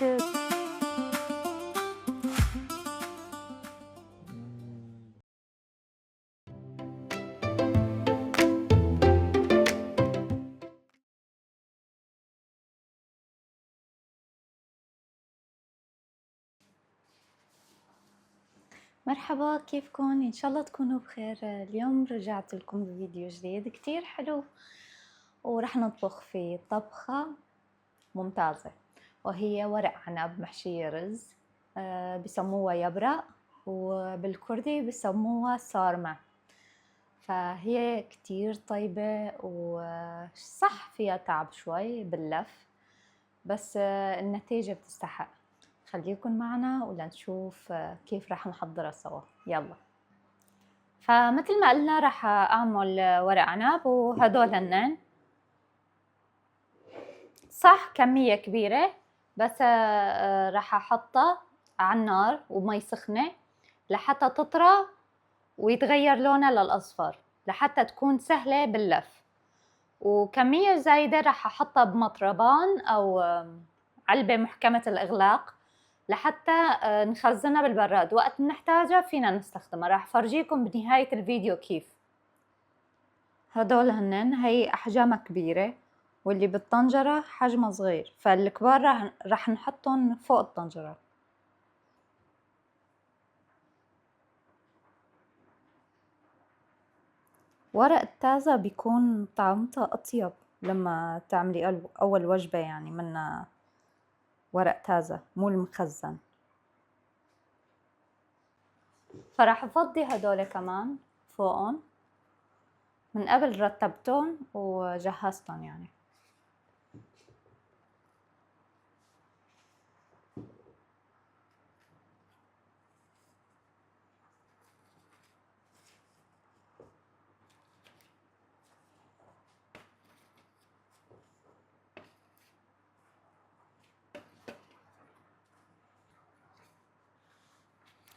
وقتك. مرحبا، كيفكن؟ ان شاء الله تكونوا بخير. اليوم رجعت لكم بفيديو جديد كتير حلو، ورح نطبخ فيه طبخة ممتازة، وهي ورق عنب محشي رز. بسموها يبرق، وبالكردي بسموها صارمة. فهي كتير طيبة، وصح فيها تعب شوي باللف، بس النتيجة بتستحق. خليكن معنا ولنشوف كيف رح نحضرها سوا. يلا. فمثل ما قلنا رح اعمل ورق عنب، وهدول هنن صح كمية كبيرة، بس رح احطها على النار ومي سخنة لحتى تطرى ويتغير لونها للأصفر، لحتى تكون سهلة باللف. وكمية زايدة رح احطها بمطربان او علبة محكمة الإغلاق لحتى نخزنها بالبراد، وقت نحتاجها فينا نستخدمها. راح فرجيكم بنهاية الفيديو كيف. هدول هنن هي أحجامها كبيرة، واللي بالطنجرة حجمها صغير، فالكبار راح نحطهم فوق الطنجرة. ورق التازة بيكون طعمتها أطيب لما تعملي أول وجبة، يعني من ورق تازة مو المخزن. فراح أفضي هدول كمان فوقهم، من قبل رتبتهم وجهزتهم يعني.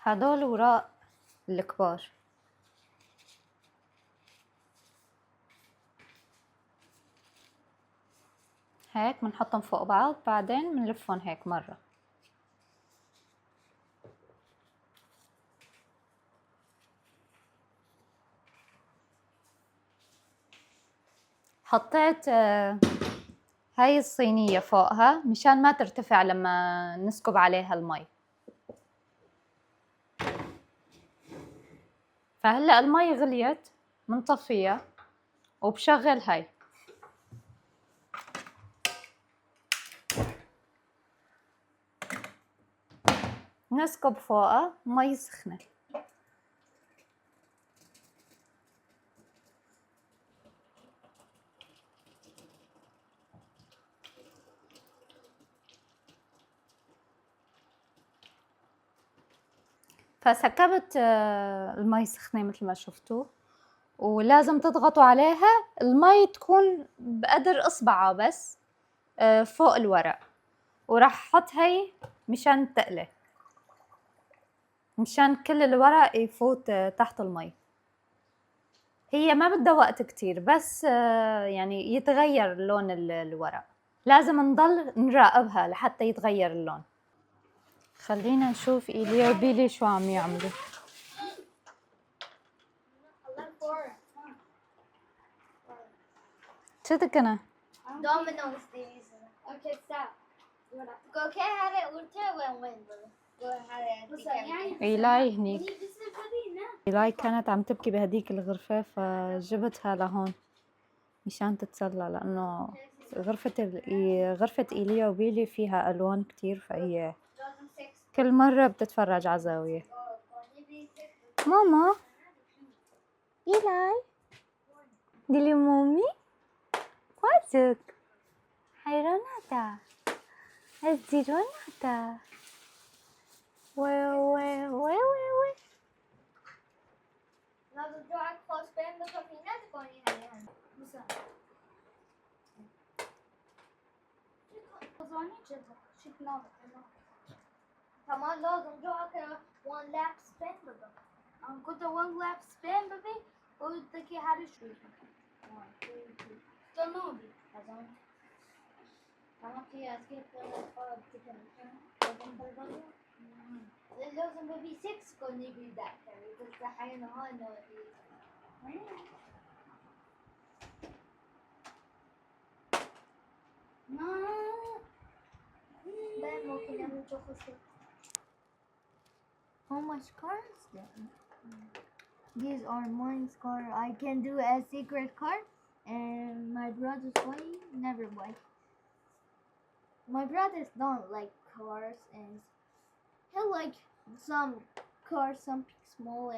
هدول وراء الكبار، هيك بنحطهم فوق بعض، بعدين بنلفهم هيك مرة. حطيت هاي الصينية فوقها مشان ما ترتفع لما نسكب عليها المي. فهلأ المي غليت، منطفيها وبشغل هاي. نسكب فوقها مي سخنة. فسكبت المي سخنة مثل ما شفتوا، ولازم تضغطوا عليها. المي تكون بقدر اصبعها بس فوق الورق، وراح احط هي مشان تقلي، مشان كل الورق يفوت تحت المي. هي ما بدها وقت كتير، بس يعني يتغير لون الورق. لازم نضل نراقبها لحتى يتغير اللون. خلينا نشوف إيليا وبيلي شو عم يعملوا. شو تكنا؟ Dominoes these. Okay, stop. اوكي هذا قلتها وين إيلاي هنيك. إيلاي كانت عم تبكي بهديك الغرفة، فجبتها لهون مشان تتسلى، لأنه غرفة إيليا وبيلي فيها ألوان كتير، فهي كل مرة بتتفرج على زاوية. ماما إيلاي ديلي مومي واتك حيراناتا الزيروناتا وي. لازم تروح close بين بكفينات كوني هاي مثلا كمان لازم تروح one lap spin ببا. كنت one lap spin ببي وبدك هذا شو تنوبي لازم. أنا في أسكيب لازم ببي 6 كون يبي ذاكر بس الحين هون بعدين ممكن نعمل شوكو. How much cards then? These are mine's card. I can do a secret card, and my brother's boy never buy. My brothers don't like cars, and he like some cars, some small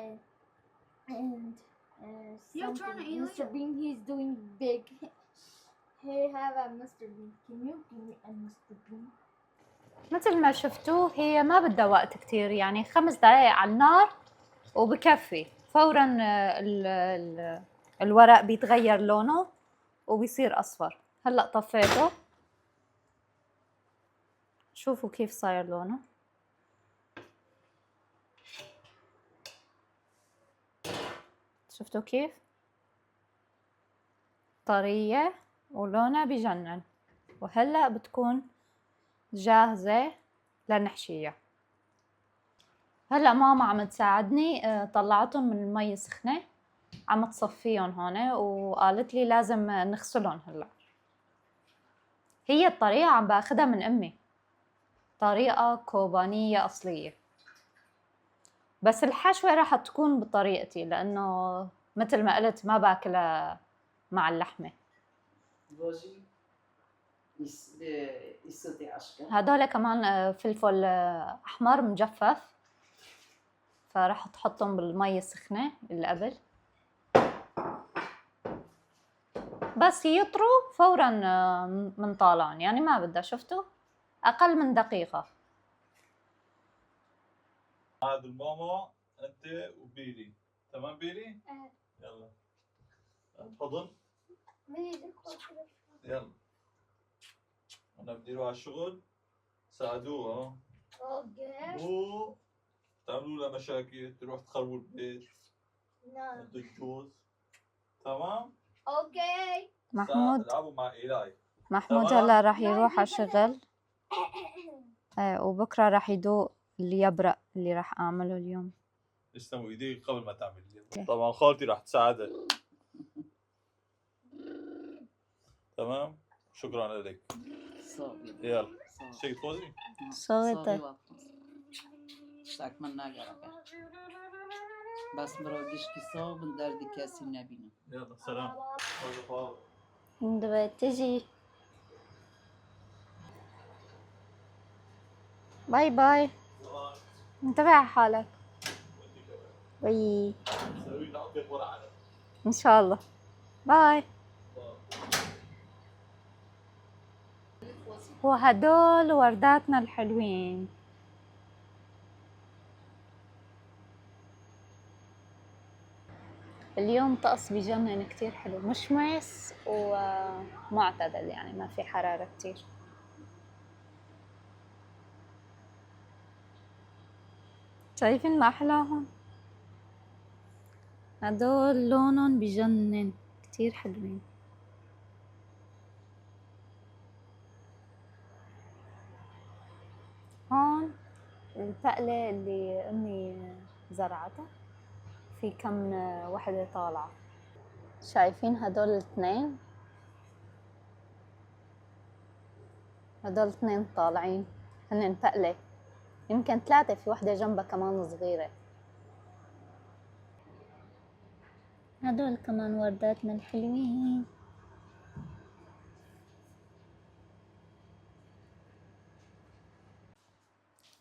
and Your turn, something. Elia. Mr. Bean, he's doing big. He have a Mr. Bean. Can you give me a Mr. Bean? مثل ما شفتوا هي ما بدها وقت كتير، يعني 5 دقايق على النار وبكفي. فورا الورق بيتغير لونه وبيصير أصفر. هلأ طفيته، شوفوا كيف صاير لونه. شفتوا كيف؟ طرية ولونها بجنن. وهلأ بتكون جاهزة لنحشيها. هلأ ماما عم تساعدني، طلعتهم من المي سخنة، عم تصفيهم هون وقالت لي لازم نغسلهم هلأ. هي الطريقة عم باخدها من أمي، طريقة كوبانية أصلية، بس الحشوة راح تكون بطريقتي لأنه مثل ما قلت ما باكلها مع اللحمة. هدول كمان فلفل أحمر مجفف، فراح تحطهم بالمي السخنة اللي قبل، بس يطروا فورا من طالعن، يعني ما بدها. شفتوا أقل من دقيقة. هذا الماما أنت وبيلي، تمام بيلي؟ يلا حضن. يلا أنا بدي أروح على الشغل، ساعدوها. مو تعملوا لها مشاكل، تروح تخربوا البيت. نعم. بدك جوز، تمام؟ اوكي. محمود العبوا مع إيلاي. محمود هلا راح يروح على الشغل، وبكره راح يدوق اليبرق اللي راح اعمله اليوم. اسلموا ايديك قبل ما تعمل. طبعا خالتي راح تساعدك. تمام، شكرا لك. يلا شيء تفوزي صوتك شاك من ناگرم بس مرادش کی صاب درد کسی نبینم. يلا سلام. بدها تجي. باي باي، انتبه على حالك. باي ان شاء الله. باي. وهدول ورداتنا الحلوين. اليوم طقس بجنن كتير حلو، مشمس ومعتدل، يعني ما في حرارة كتير. شايفين ما أحلاهم؟ هدول لونهم بجنن كتير حلوين. هون التقلة اللي أمي زرعتها، في كم وحدة طالعة. شايفين هدول الاثنين؟ هدول اثنين طالعين، هن تقلة، يمكن 3، في وحدة جنبها كمان صغيرة. هدول كمان ورداتنا الحلوين.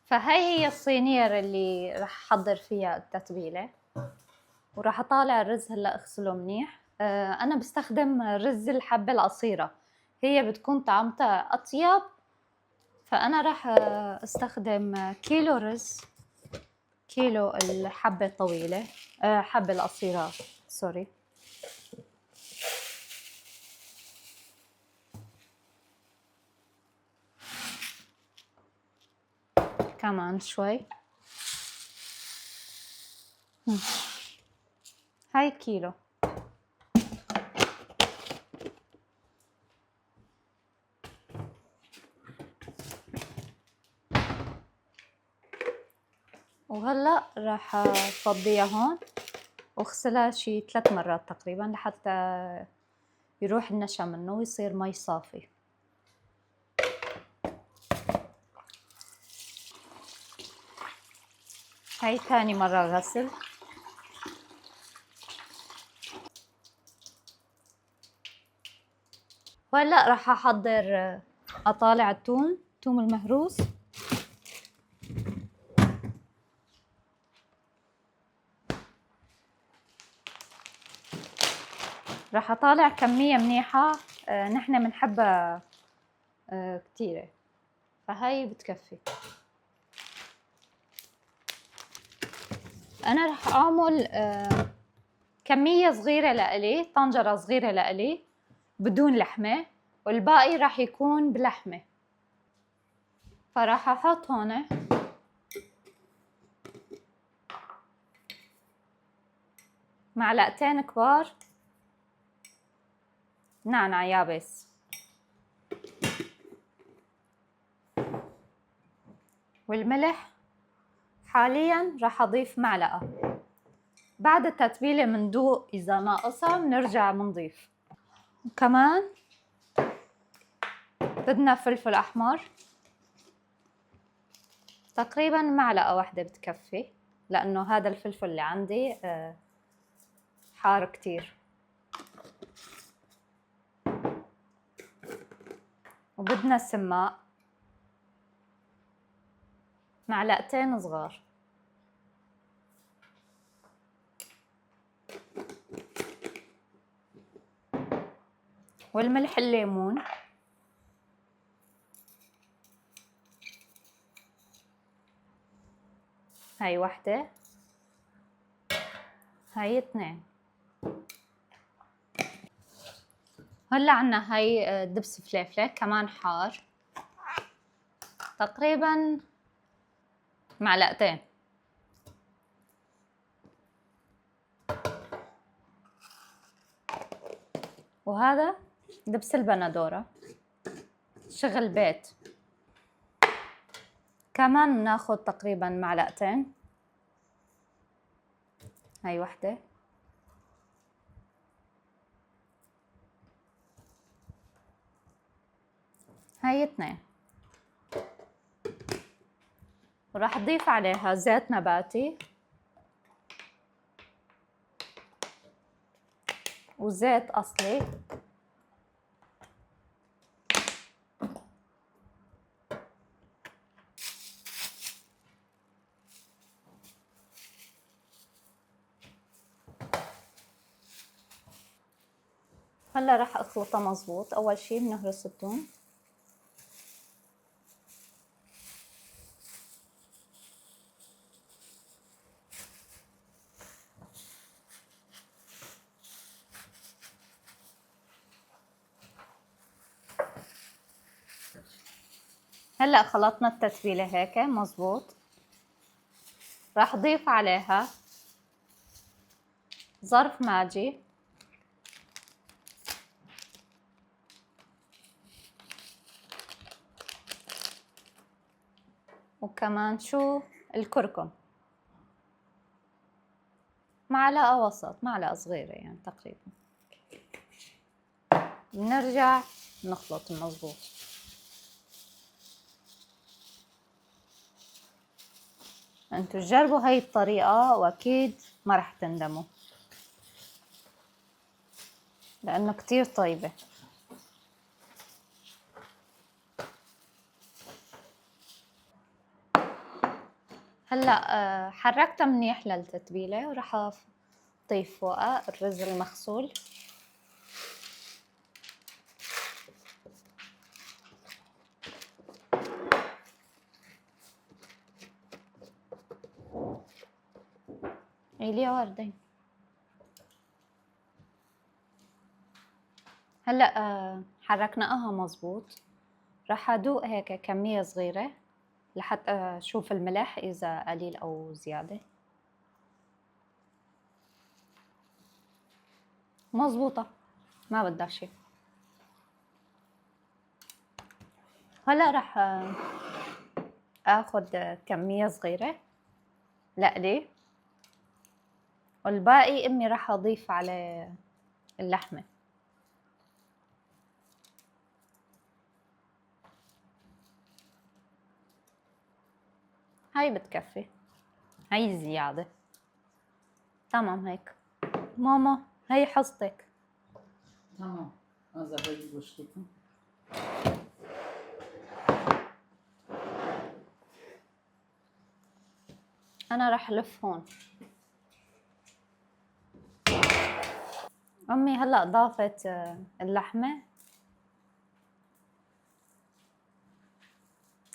فهي هي الصينية اللي راح احضر فيها التتبيلة، وراح اطالع الرز. هلا اغسله منيح. انا بستخدم رز الحبة القصيرة، هي بتكون طعمتها اطيب، فانا راح استخدم كيلو رز، كيلو الحبة الطويلة، حبة القصيرة سوري. كمان شوي. هاي كيلو. وهلا راح افضيها هون واغسلها شي 3 مرات تقريبا لحتى يروح النشا منه ويصير مي صافي. هاي ثاني مرة غسل. وهلا راح احضر اطالع الثوم المهروس. راح اطالع كمية منيحة، نحن بنحبها كتيرة، فهاي بتكفي. انا راح اعمل كمية صغيرة لإلي، طنجرة صغيرة لإلي بدون لحمة، والباقي راح يكون بلحمة. فراح احط هون معلقتين كبار نعناع يابس، والملح حاليا راح اضيف معلقة. بعد التتبيلة مندوق اذا ناقصها بنرجع بنضيف. وكمان بدنا فلفل احمر، تقريبا معلقة واحدة بتكفي لانه هذا الفلفل اللي عندي حار كتير. وبدنا سماق معلقتين صغار، والملح الليمون. هاي واحدة، هاي 2. هلا عنا هاي دبس فليفلة كمان حار، تقريبا معلقتين. وهذا دبس البندورة شغل بيت، كمان ناخد تقريبا معلقتين. هاي واحدة، هاي 2. وراح اضيف عليها زيت نباتي وزيت اصلي. هلا راح اخلطها مزبوط. اول شي بنهرس الثوم، هلا خلطنا التتبيلة هيك مزبوط. راح اضيف عليها ظرف ماجي وكمان شو الكركم، معلقة وسط، معلقة صغيرة يعني تقريبا. بنرجع نخلط مظبوط. انتو جربوا هاي الطريقة واكيد ما رح تندموا لانه كتير طيبة. هلا حركتها منيح للتتبيلة وراح اضيف فوقها الرز المغسول. ايليا وردين. هلا حركناها مزبوط. راح ادوق هيك كمية صغيرة لحتى اشوف الملح اذا قليل او زيادة. مزبوطة، ما بدها شي. هلا راح اخذ كمية صغيرة لقلي، والباقي امي راح اضيف عليه اللحمة. هاي بتكفي، هاي زيادة. تمام هيك ماما، هاي حصتك. Tamam. Az daha boşlukta. انا راح الف هون. امي هلا ضافت اللحمة.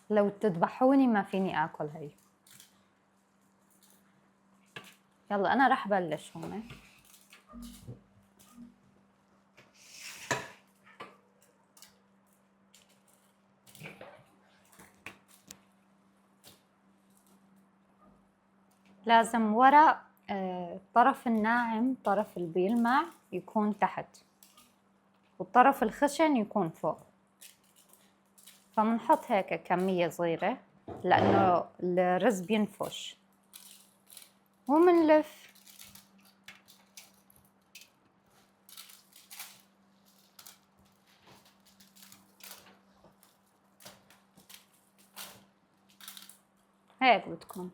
لو تذبحوني ما فيني اكل هي. يلا انا راح بلش هون. لازم ورق الطرف الناعم، طرف اللي بيلمع يكون تحت، والطرف الخشن يكون فوق. فمنحط هيك كمية صغيرة لأنه الرز بينفش، ومنلف. هيك بتكون.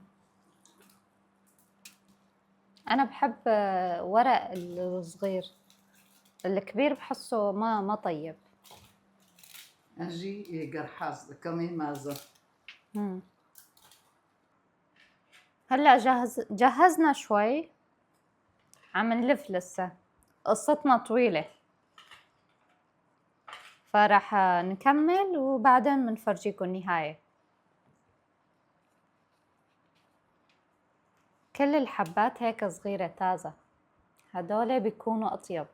أنا بحب ورق الصغير، الكبير بحسه ما طيب. أجي قرحاز كمان مازة. هلا جهزنا شوي، عم نلف لسه، قصتنا طويلة، فراح نكمل وبعدين بنفرجيكم النهاية. كل الحبات هيك صغيرة تازة، هدول بيكونوا أطيب.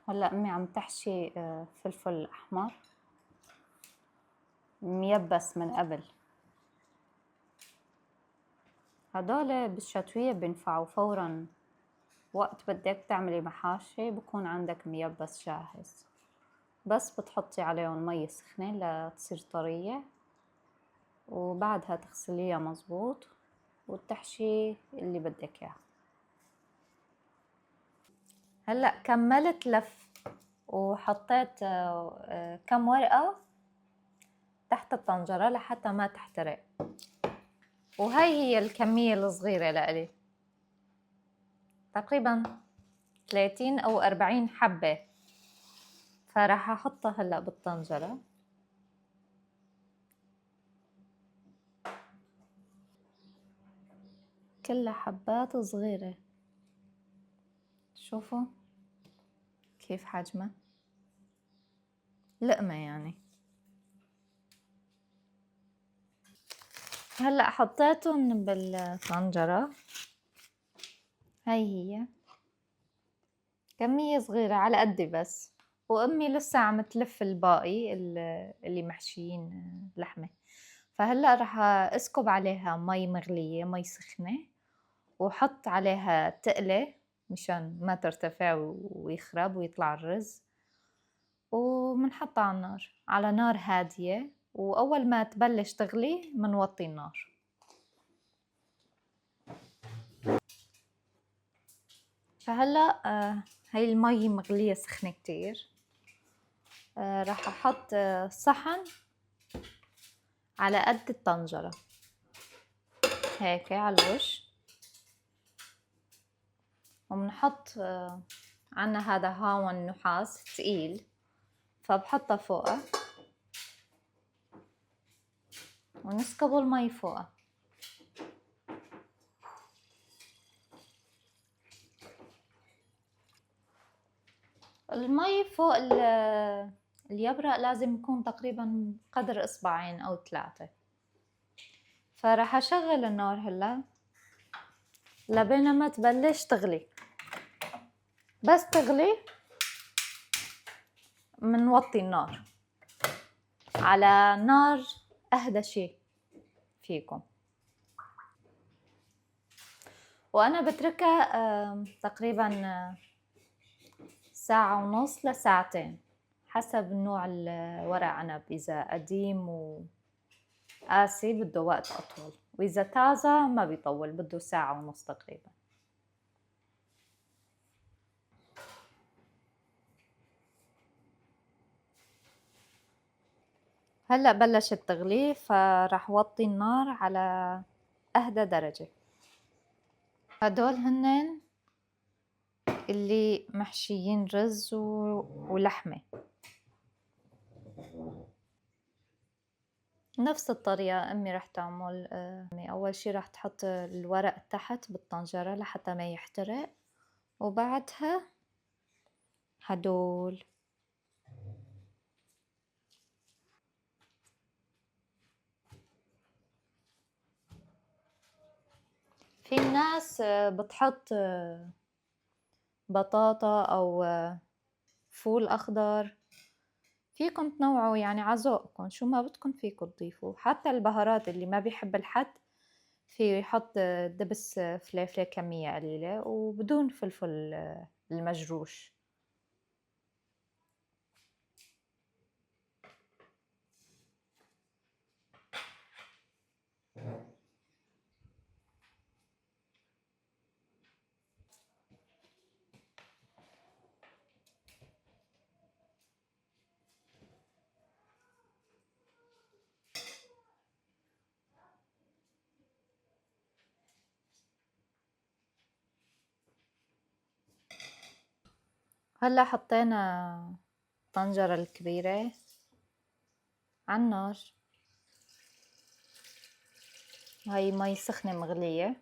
هلا أمي عم تحشي فلفل أحمر ميبس من قبل. هدول بالشتوية بينفعوا فورا، وقت بدك تعملي محاشي بكون عندك ميبس جاهز، بس بتحطي عليهم مي سخنة لتصير طرية، وبعدها تغسليها مزبوط وتحشي اللي بدك اياه. هلا كملت لف وحطيت كم ورقة تحت الطنجرة لحتى ما تحترق، وهي هي الكمية الصغيرة لإلي، تقريبا 30 أو 40 حبة. فراح أحطها هلأ بالطنجرة. كلها حبات صغيرة، شوفوا كيف حجمها، لقمة يعني. هلأ حطيتهم بالطنجرة، هاي هي كمية صغيرة على قدي بس، وأمي لسه عم تلف الباقي اللي محشيين لحمة. فهلأ رح أسكب عليها مي مغلية، مي سخنة، وحط عليها تقلة مشان ما ترتفع ويخرب ويطلع الرز، ومنحطها على النار على نار هادية، وأول ما تبلش تغلي منوطي النار. فهلأ هاي المي مغلية سخنة كتير. راح أحط صحن على قد الطنجرة هيك على الوش، ومنحط عنا هذا هاون نحاس تقيل، فبحطها فوقها ونسكب المي فوقها. المي فوق اليبرق لازم يكون تقريبا قدر إصبعين أو 3. فراح أشغل النار هلا لبينما تبلش تغلي. بس تغلي منوطي النار على نار أهدى شي فيكم، وأنا بتركها تقريبا 1.5 لساعتين حسب نوع الورق عنب، إذا قديم قاسي بده وقت أطول، وإذا طازة ما بيطول، بده ساعة ونص تقريبا. هلأ بلشت تغلي، فراح وطي النار على أهدى درجة. هدول هنن اللي محشيين رز ولحمة. نفس الطريقة أمي رح تعمل. أول شي رح تحط الورق تحت بالطنجرة لحتى ما يحترق، وبعدها هدول في الناس بتحط بطاطا أو فول أخضر. فيكم تنوعوا يعني عذوقكم، شو ما بدكم فيكم تضيفوا. حتى البهارات اللي ما بيحب الحد في يحط دبس فليفلة كمية قليلة وبدون فلفل المجروش. هلا حطينا الطنجرة الكبيرة على النار. هاي مي سخنة مغلية،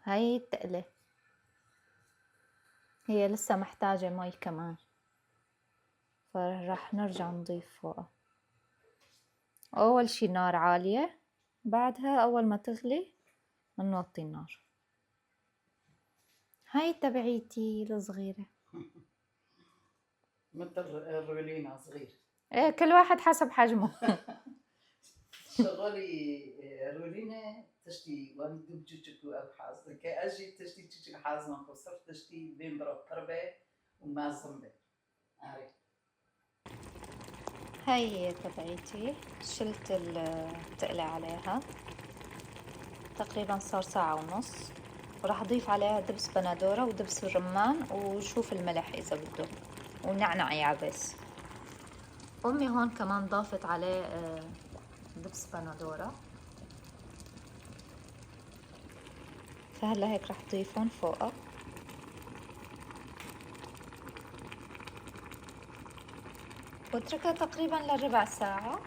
هاي التقلة هي لسه محتاجة مي كمان، فرح نرجع نضيف فوقها. أول شي نار عالية، بعدها أول ما تغلي نوطي النار. هاي تبعيتي الصغيرة. مثل الرولينا صغير. ايه كل واحد حسب حجمه. شغلي رولينا تشتي وان دوب جوجك او حاز كاجي تشتي جوجك حاز ما كسر تشتي بين برا تربه وما زنبه عارف. هاي هي تبعيتي، شلت التقلة عليها تقريبا صار ساعة ونص، وراح اضيف عليها دبس بندورة ودبس الرمان وشوف الملح اذا بده، ونعنع يابس. امي هون كمان ضافت عليه دبس بندورة، فهلا هيك راح اضيفهم فوقها. واتركها تقريبا لربع ساعة،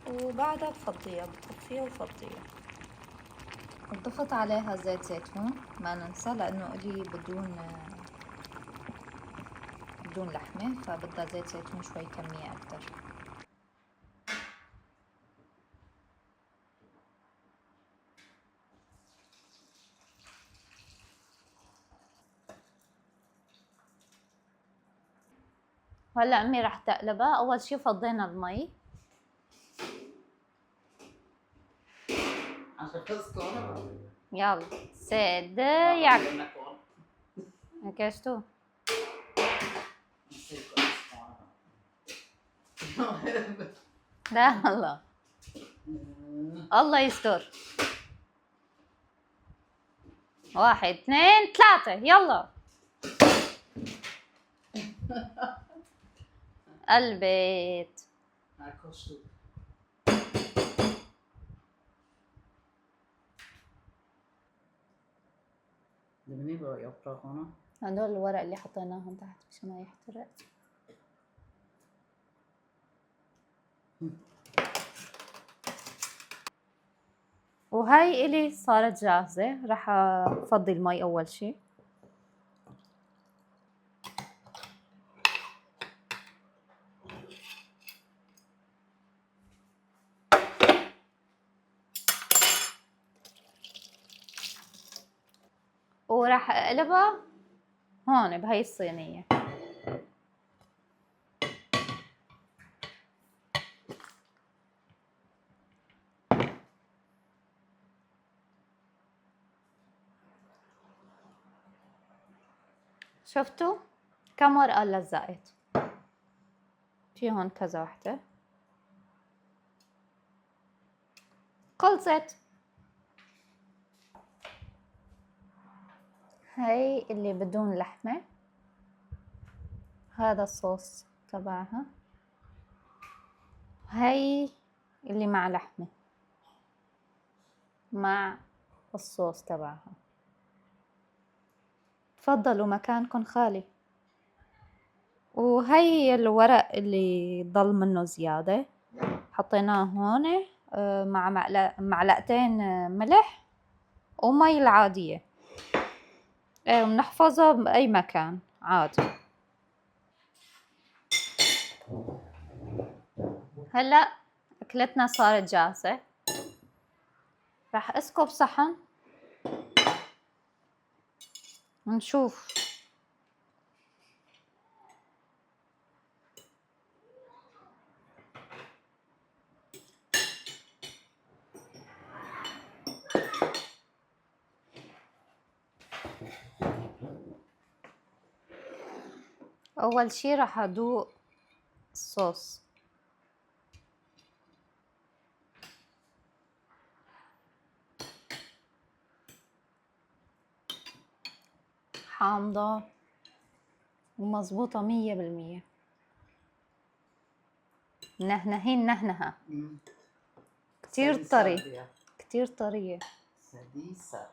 وبعدها بفضيها، بطفيها وفضيها. ضفت عليها زيت زيتون ما ننسى، لانه الي بدون لحمة، فبدها زيت زيتون شوي كمية اكتر. هلا امي رح تقلبها. اول شي فضينا المي عشان تذكر يلا سد ياك كشتو. لا الله الله يستر. 1 2 3 يلا. البيت لمني بقى يفرغ هنا. هدول الورق اللي حطيناهم تحت مشان ما يحترق. وهاي إلي صارت جاهزة. راح أفضي المي أول شي. وراح أقلبها هون بهاي الصينية. شفتوا كم ورقة لزقت؟ في هون كذا وحدة. خلصت. هاي اللي بدون لحمة، هذا الصوص تبعها. هاي اللي مع لحمة مع الصوص تبعها. تفضلوا مكانكم خالي. وهي الورق اللي ضل منه زيادة حطيناه هون مع معلقتين ملح ومي العادية. بنحفظها بأي مكان عادي. هلأ أكلتنا صارت جاهزة. راح أسكب صحن ونشوف. أول شي راح أدوق الصوص. حامضة ومظبوطة 100%. نهنهين نهنها كتير طري، كتير طرية. سليسة.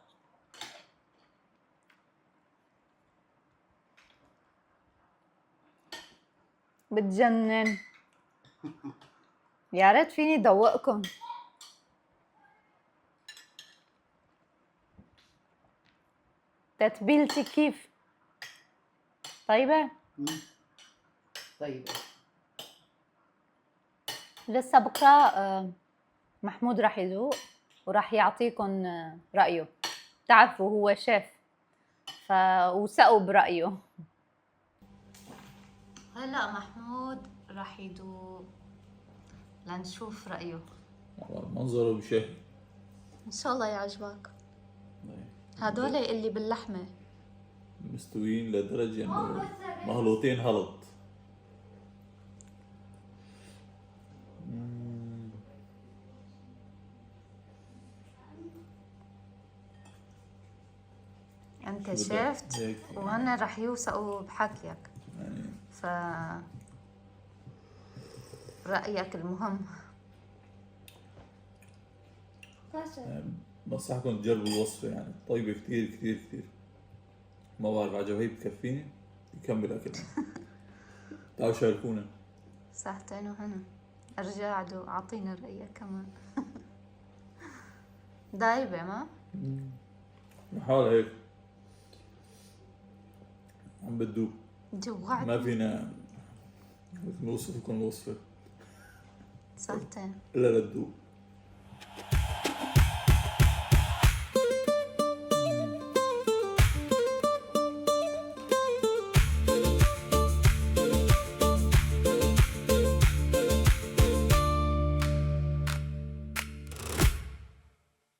بتجنن. يا ريت فيني دوقكم. تتبيلتي كيف؟ طيبة؟ طيبة. لسه بكرة محمود راح يذوق وراح يعطيكم رأيه. تعرفوا هو شيف وثقوا برأيه. هلا محمود راح يذوق لنشوف رأيه. منظره بشهي. إن شاء الله يعجبك. هدول اللي باللحمة مستويين لدرجة انه مهلوطين هلط. انت شفت وهن رح يوثقوا بحكيك يعني رأيك المهم. بنصحكم تجربوا الوصفة، يعني طيبة كتير كتير كتير. ما بعرف عجبها بكفيني يكمل أكلنا. تعالوا شاركونا. ساعتين وهنا ارجع عدو اعطينا رأيك كمان. دايبة ما؟ نحاول هيك عم بتدوب. جوعت. ما فينا نوصف لكم الوصفة ساعتين إلا لتدوب.